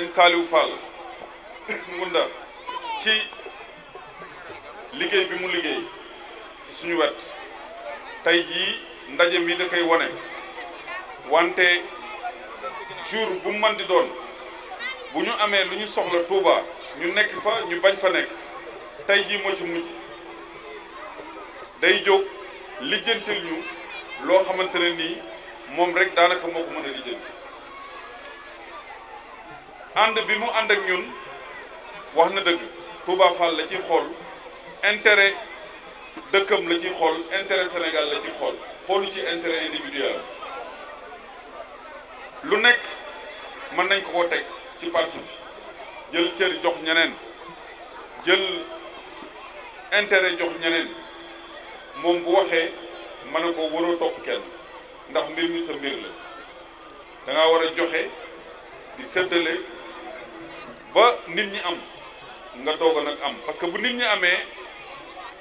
Serigne Saliou Fall Ngunda ci liggéey bi mu liggéey ci suñu wet tey jii ndaje mi da koy wone wante jour bu mu mën di doon bu ñu amee lu ñu soxla Touba ñu nekk fa ñu bañ fa nekk tey jii moo ci mujj day jóg lijjantil ñu loo xamante ne nii moom rek daanaka moo ko mën a lijjanti ànd bi mu ànd ak ñun wax na dëgg Touba Fall la ciy xool intérêt dëkkam la ciy xool intérêt Sénégal la ciy xool xoolu ci intérêt individuel lu nekk mën nañ ko teg ci parti bi jël cër jox ñeneen jël intérêt jox ñeneen moom bu waxee mën na ko waroo topp kenn ndax mbir mi sa mbir la da ngaa war a joxe di séddale ba nit ñi am nga doog a nag am parce que bu nit ñi amee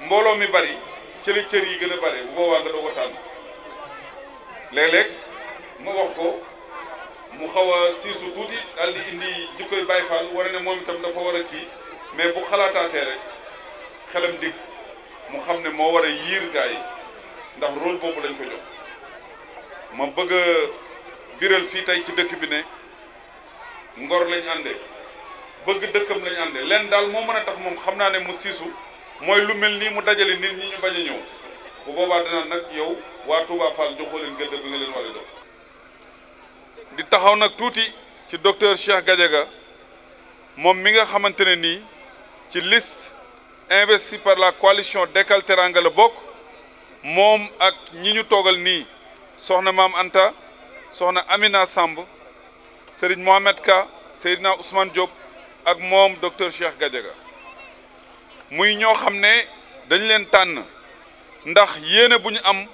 mbooloo mi bari ci la cër yi gën a bari bu boobaa nga doog a tànn léeg-léeg mu wax ko mu xaw a siisu tuuti daal di indi jikkoy Baay Faal war ne moom itam dafa war a kii mais bu xalaataatee rek xelam dikk mu xam ne moo war a yiir gaa yi ndax rôle boobu lañ ko jox ma bëgg a biral fii tey ci dëkk bi ne ngor lañ àndee bëgg dëkkam lañ àndee leen daal moo mën a tax moom xam naa ne mu siisu mooy lu mel nii mu dajale nit ñi ñu bañ a ñëw bu boobaa dana nag yow waa Touba Fall joxoo leen gëdd bi nga leen war a jox di taxaw nag tuuti ci docteur Cheikh Gadiaga moom mi nga xamante ne nii ci liste investie par la coalition Dekkal Teranga la bokk moom ak ñi ñu toogal nii soxna Maam Anta soxna Amina Samb Serigne Mohamed Ka Seydina Ousmane Diop ak moom docteur Cheikh Gadiaga muy ñoo xam ne dañ leen tànn ndax yéene bu ñu am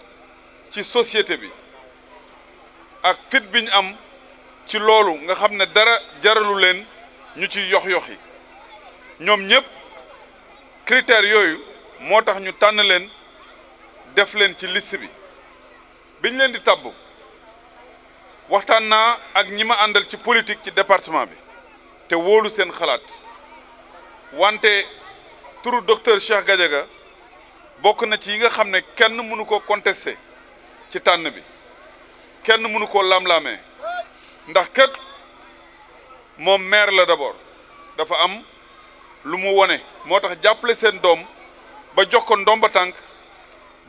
ci société bi ak fit bi ñu am ci loolu nga xam ne dara jaralu leen ñu ci yox-yoxi ñoom ñëpp critères yooyu moo tax ñu tànn leen def leen ci liste bi biñ leen di tabb waxtaan naa ak ñi ma àndal ci politique ci département bi te wóolu seen xalaat wante turu docteur Cheikh Gadiaga bokk na ci yi nga xam ne kenn mënu ko contester ci tànn bi kenn mënu koo lam-lamee ndax kat moom maire la d'abord dafa am lu mu wone moo tax jàppale seen doom ba jox ko ndomba tànk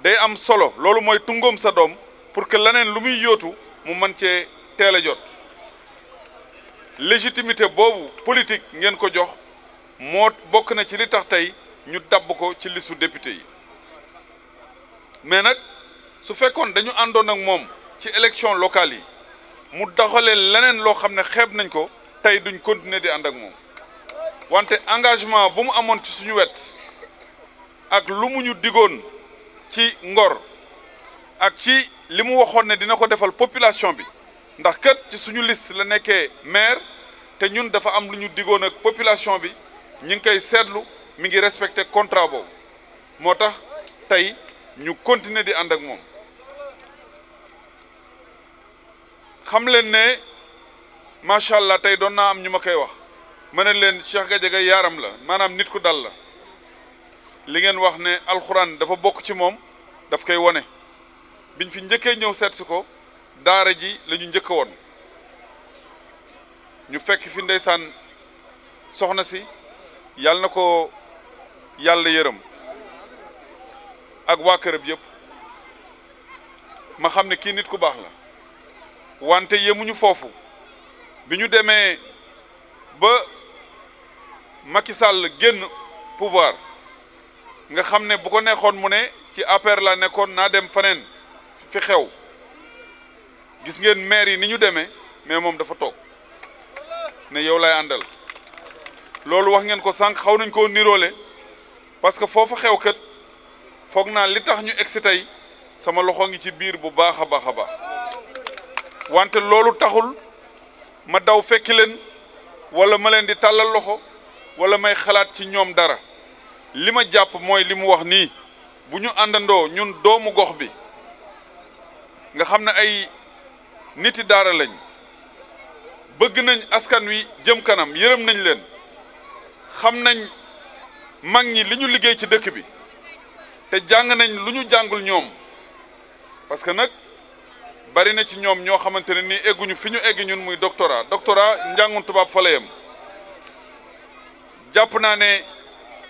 day am solo loolu mooy tungoom sa doom pour que leneen lu muy yóotu mu mën cee teel a jot légitimité boobu politique ngeen ko jox moo bokk na ci li tax tey ñu tabb ko ci listu député yi mais nag su fekkoon dañu àndoon ak moom ci élection locale yi mu doxalee leneen loo xam ne xeeb nañ ko tey duñ continuer di ànd ak moom wante engagement bu mu amoon ci suñu wet ak lu mu ñu digoon ci ngor ak ci li mu waxoon ne dina ko defal population bi ndax kat ci suñu liste la nekkee maire te ñun dafa am lu ñu digoon ak population bi ñi ngi koy seetlu mi ngi respecté contrat boobu moo tax tey ñu continuer di ànd ak moom xam leen ne macha allah tey doon naa am ñu ma koy wax ma ne leen Cheikh Gadiaga yaaram la maanaam nit ku dal la li ngeen wax ne alxuraan dafa bokk ci moom daf koy wone biñ fi njëkkee ñëw seet si ko daara ji la ñu njëkk woon ñu fekk fi ndeysaan soxna si yàlla na ko yàlla yërëm ak waa kërëb yëpp ma xam ne kii nit ku baax la wante yemuñu foofu bi ñu demee ba Macky Sall génn pouvoir nga xam ne bu ko neexoon mu ne ci APR la nekkoon naa dem faneen fi xew gis ngeen maire yi ni ñu demee mais moom dafa toog ne yow lay àndal loolu wax ngeen ko sànq xaw nañ koo niroole parce que foofa xew kat foog naa li tax ñu egsi tey sama loxo ngi ci biir bu baax a baax a baax wante loolu taxul ma daw fekki leen wala ma leen di tàllal loxo wala may xalaat ci ñoom dara li ma jàpp mooy li mu wax nii bu ñu àndandoo ñun doomu gox bi nga xam ne ay niti daara lañ bëgg nañ askan wi jëm kanam yërëm nañ leen xam nañ mag ñi li ñu liggéey ci dëkk bi te jàng nañ lu ñu jàngul ñoom parce que nag bari na ci ñoom ñoo xamante ne nii egguñu fi ñu egg ñun muy doctorat njàngun tubaab fa la yem jàpp naa ne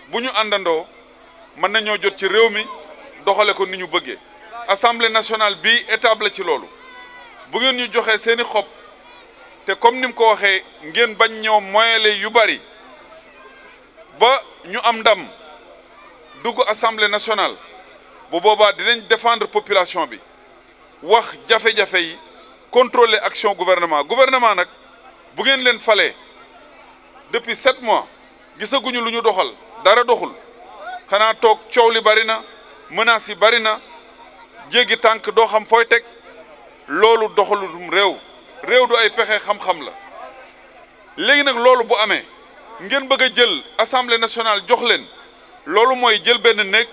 bu ñu àndandoo mën nañoo jot ci réew mi doxale ko ni ñu bëggee assemblée nationale bi étape la ci loolu bu ngeen ñu joxee seeni xob te comme ni mu ko waxee ngeen bañ ñëw moyele yu bari ba ñu am ndam dugg assemblée nationale bu boobaa dinañ défendre population bi wax jafe-jafe yi contrôler action gouvernement nag bu ngeen leen falee depuis 7 mois gisaguñu lu ñu doxal dara doxul xanaa toog coow li bari na menaces yi bari na jéggi tànk doo xam fooy teg loolu doxalum réew du ay pexe xam-xam la léegi nag loolu bu amee ngeen bëgg a jël assemblée nationale jox leen loolu mooy jël benn néeg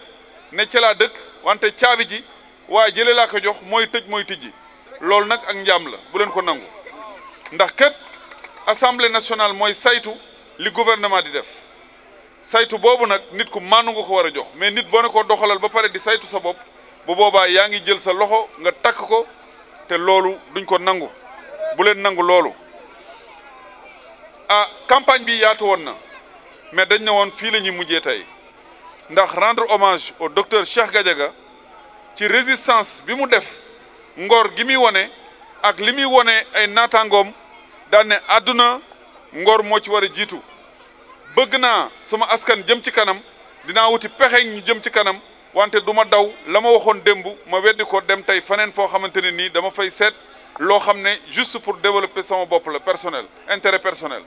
ne ca laa dëkk wante caabi ji waaye jëlee laa ko jox mooy tëj mooy tijji loolu nag ak njaam la bu leen ko nangu ndax kat assemblée nationale mooy saytu li gouvernement di def saytu boobu nag nit ku maanu nga ko war a jox mais nit boo ne ko doxalal ba pare di saytu sa bopp bu boobaa yaa ngi jël sa loxo nga takk ko te loolu duñ ko nangu bu leen nangu loolu campagne bi yaatu woon na mais dañ ne woon fii la ñuy mujjee tey ndax rendre hommage au docteur Cheikh Gadiaga ci résistance bi mu def ngor gi muy wone ak li muy wone ay naataangoom daan ne àdduna ngor moo ci war a jiitu bëgg naa suma askan jëm ci kanam dinaa wuti pexe ñu jëm ci kanam wante du ma daw la ma waxoon démb ma weddi ko dem tey faneen foo xamante ne nii dama fay seet loo xam ne juste pour développer sama bopp la personnel intérêt personnel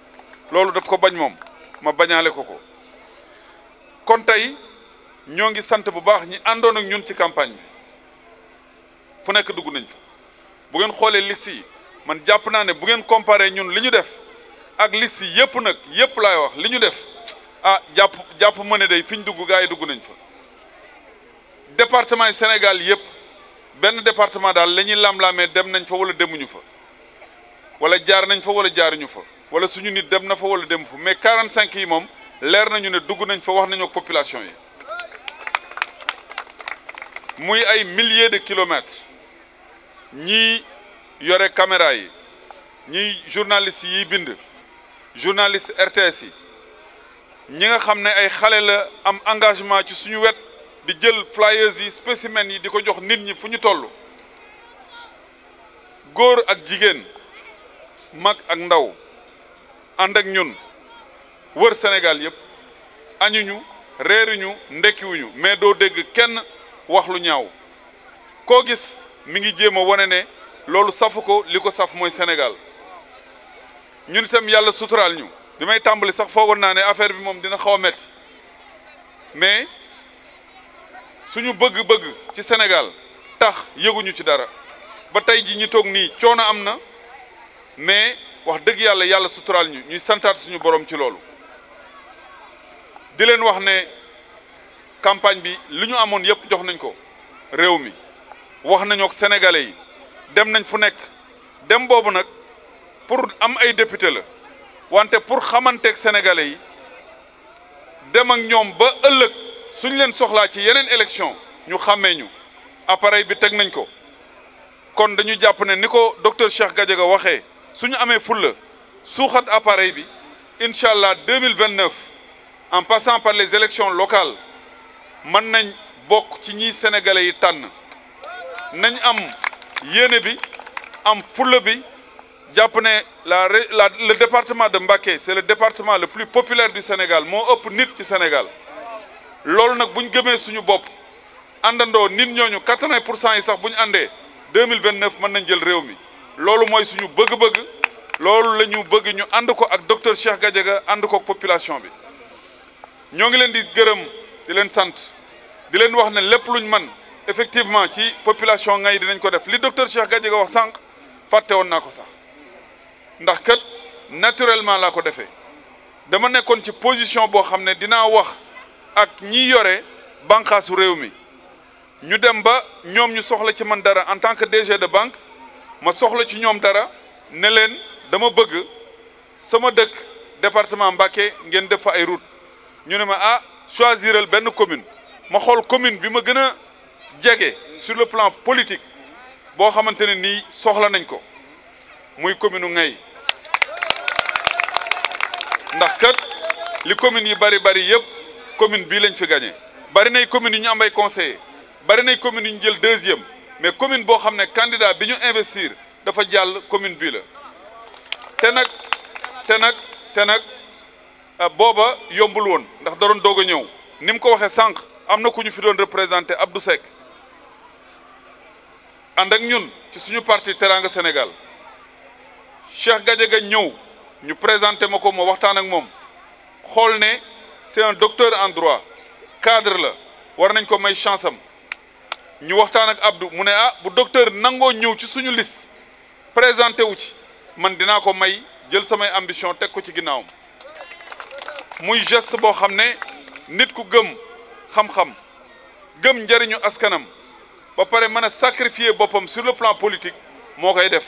loolu daf ko bañ moom ma bañaale ko kon tey ñoo ngi sant bu baax ñi àndoon ak ñun ci campagne bi fu nekk dugg nañ fa bu ngeen xoolee liste yi man jàpp naa ne bu ngeen comparé ñun li ñu def ak liste yi yëpp nag yëpp laay wax li ñu def jàpp ma ne day fi ñu dugg gaa yi dugg nañ fa département yi Sénégal yëpp benn département daal la ñuy lam-laamee dem nañ fa wala demuñu fa wala jaar nañ fa wala jaaruñu fa wala suñu nit dem na fa wala dem fa mais 45 yi moom leer nañu ne dugg nañ fa wax nañu ak population yi muy ay milliers de kilomètres ñii yore caméra yi ñii journalistes yi bind journaliste RTS yi ñi nga xam ne ay xale la am engagement ci suñu wet di jël flyers yi spécimens yi di ko jox nit ñi fu ñu toll góor ak jigéen mag ak ndaw ànd ak ñun wër Sénégal yëpp añuñu reeruñu ndekkiwuñu mais doo dégg kenn wax lu ñaaw koo gis mi ngi jéem a wane ne loolu safu ko li ko saf mooy Sénégal ñun itam yàlla suturaal ñu bi may tàmbali sax foogoon naa ne affaire bi moom dina xaw a metti mais suñu bëgg-bëgg ci Sénégal tax yëguñu ci dara ba tey ji ñi toog nii coono am na mais wax dëgg yàlla suturaal ñu ñuy santaat suñu borom ci loolu di leen wax ne campagne bi li ñu amoon yëpp jox nañ ko réew mi wax nañoo ak sénégalais yi dem nañ fu nekk dem boobu nag pour am ay député la wante pour xamanteeg sénégalais yi dem ak ñoom ba ëllëg suñ leen soxlaa ci yeneen élection ñu xàmmee ñu appareil bi teg nañ ko kon dañu jàpp ne ni ko docteur Cheikh Gadiaga waxee suñu amee fulla suuxat appareil bi incha allah 2029 en passant par les élections locales mën nañ bokk ci ñi sénégalais yi tànn nañ am yéene bi am fulla bi jàpp ne le département de Mbacké c'est le département le plus populaire du Sénégal moo ëpp nit ci Sénégal loolu nag bu ñu gëmee suñu bopp àndandoo nit ñooñu 80% yi sax bu ñu àndee 2029 mën nañ jël réew mi loolu mooy suñu bëgg-bëgg loolu la ñu bëgg ñu ànd ko ak docteur Cheikh Gadiaga ànd ko ak population bi ñoo ngi leen di gërëm di leen sant di leen wax ne lépp luñ man effectivement ci population ngay dinañ ko def li docteur Cheikh Gadiaga wax sànq fàtte woon naa ko sax ndax kat naturellement laa ko defee dama nekkoon ci position boo xam ne dinaa wax ak ñi yore bànqaasu réew mi ñu dem ba ñoom ñu soxla ci man dara en tant que DG de banque ma soxla ci ñoom dara ne leen dama bëgg sama dëkk département Mbacké ngeen def fa ay route ñu ne ma ah choisiral benn commune ma xool commune bi ma gën a jege sur le plan politique boo xamante ne nii soxla nañ ko muy commune Ngay ndax kat li commune yi bari yëpp commune bii lañ fi gagné bari nay communes yi ñu am ay conseillers bari nay communes yi ñu jël deuxième mais commune boo xam ne candidat bi ñu investir dafa jàll commune bii la te nag booba yombul woon ndax da doon doog a ñëw ni mu ko waxee sànq am na ku ñu fi doon représenté Abdou Seck ànd ak ñun ci suñu parti Teranga Sénégal Cheikh Gadiaga ñëw ñu présenté ma ko ma waxtaan ak moom xool ne c'est un docteur en droit cadre la war nañ ko may chance am ñu waxtaan ak Abdou mu ne ah bu docteur nangoo ñëw ci suñu liste présenté wu ci man dinaa ko may jël samay ambition teg ko ci ginnaawam muy geste boo xam ne nit ku gëm xam-xam gëm njëriñu askanam ba pare mën a sacrifier boppam sur le plan politique moo koy def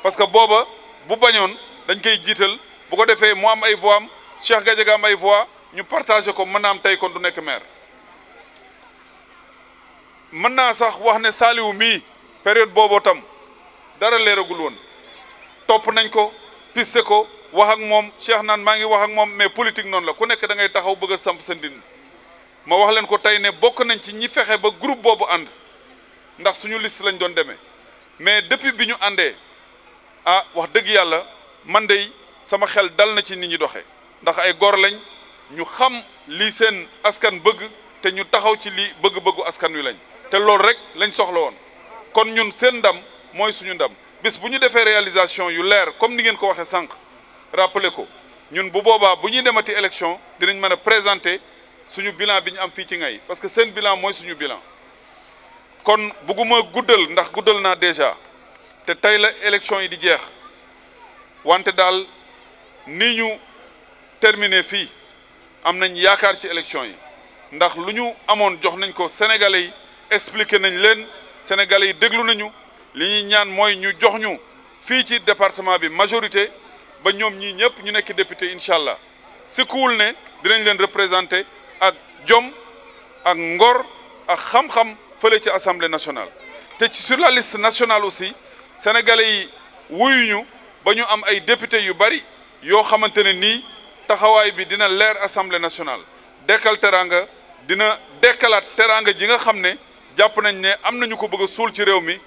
parce que booba bu bañoon dañ koy jiital bu ko defee mu am ay voix am Cheikh Gadiaga am ay voix ñu partagé ko mën naa am tey kon du nekk maire mën naa sax wax ne Saliou mii période booboo tam dara leeragul woon topp nañ ko piste ko wax ak moom Cheikh naan maa ngi wax ak moom mais politique noonu la ku nekk da ngay taxaw bëgg a samp sa ndin ma wax leen ko tey ne bokk nañ ci ñi fexe ba groupe boobu ànd ndax suñu liste lañ doon demee mais depuis bi ñu àndee ah wax dëgg yàlla man de sama xel dal na ci nit ñi doxee ndax ay góor lañ ñu xam lii seen askan bëgg te ñu taxaw ci lii bëgg-bëggu askan wi lañ te loolu rek lañ soxla woon kon ñun seen ndam mooy suñu ndam bis bu ñu defee réalisation yu leer comme ni ngeen ko waxee sànq rappelé ko ñun bu boobaa bu ñuy demati élection dinañ mën a présenter suñu bilan bi ñu am fii ci Ngay parce que seen bilan mooy suñu bilan kon bugguma guddal ndax guddal naa déjà te tey la élection yi di jeex wante daal ni ñu terminé fii am nañ yaakaar ci élection yi ndax lu ñu amoon jox nañ ko sénégalais yi expliqué nañ leen sénégalais yi déglu nañu li ñuy ñaan mooy ñu jox ñu fii ci département bi majorité ba ñoom ñii ñëpp ñu nekk député incha allah sikkuwul ne dinañ leen représenté ak jom ak ngor ak xam-xam fële ci assemblée nationale te ci sur la liste nationale aussi sénégalais yi wuyuñu ba ñu am ay député yu bari yoo xamante ne nii taxawaay bi dina leer assemblée nationale dekkal teranga dina dekkalaat teranga ji nga xam ne jàpp nañ ne am nañu ko bëgg a suul ci réew mi